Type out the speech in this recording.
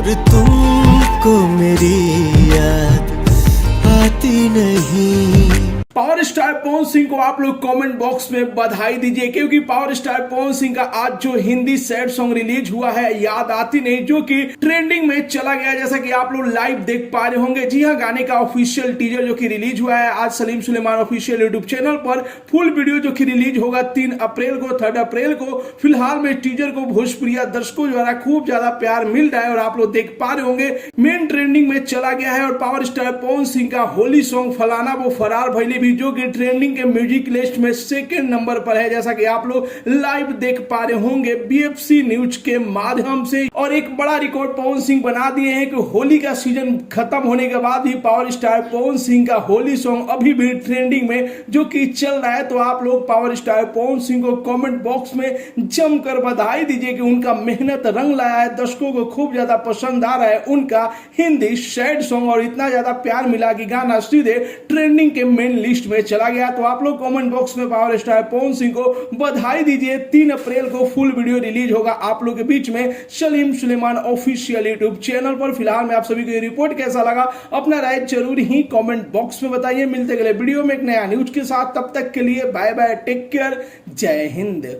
तुमको मेरी याद आती नहीं। पावर स्टार पवन सिंह को आप लोग कमेंट बॉक्स में बधाई दीजिए, क्योंकि पावर स्टार पवन सिंह का आज जो हिंदी सैड सॉन्ग रिलीज हुआ है याद आती नहीं, जो कि ट्रेंडिंग में चला गया, जैसा कि आप लोग लाइव देख पा रहे होंगे। जी हाँ, गाने का ऑफिशियल टीजर जो कि रिलीज हुआ है आज Salim Sulaiman official YouTube channel पर। फुल वीडियो जो कि रिलीज होगा 3 अप्रैल को, 3 अप्रैल को। फिलहाल में टीजर को भोजपुरी दर्शकों द्वारा खूब ज्यादा प्यार मिल रहा है और आप लोग देख पा रहे होंगे मेन ट्रेंडिंग में चला गया है। और पावर स्टार पवन सिंह का होली सॉन्ग फलाना वो फरार भइले जो कि ट्रेंडिंग के म्यूजिक लिस्ट में 2nd नंबर पर है, जैसा कि आप लोग लाइव देख पा रहे होंगे बीएफसी न्यूज के माध्यम से। और एक बड़ा रिकॉर्ड पवन सिंह बना दिए हैं कि होली का सीजन खत्म होने के बाद ही पावर स्टार पवन सिंह का होली सॉन्ग अभी भी ट्रेंडिंग में जो कि चल रहा है। तो आप लोग पावर स्टार पवन सिंह को कमेंट बॉक्स में जमकर बधाई दीजिए कि उनका मेहनत रंग लाया है, दर्शकों को खूब ज्यादा पसंद आ रहा है उनका हिंदी सैड सॉन्ग, और इतना ज्यादा प्यार मिला कि गाना सीधे ट्रेंडिंग के मेन लिस्ट में चला गया। तो आप लोग कमेंट बॉक्स में पावर स्टार पवन सिंह को बधाई दीजिए। 3 अप्रैल को फुल वीडियो रिलीज होगा आप लोग के बीच में Salim Sulaiman official YouTube channel पर। फिलहाल में आप सभी को ये रिपोर्ट कैसा लगा, अपना राय जरूर ही कमेंट बॉक्स में बताइए। मिलते अगले वीडियो में एक नया न्यूज के साथ, तब तक के लिए बाय बाय, टेक केयर, जय हिंद।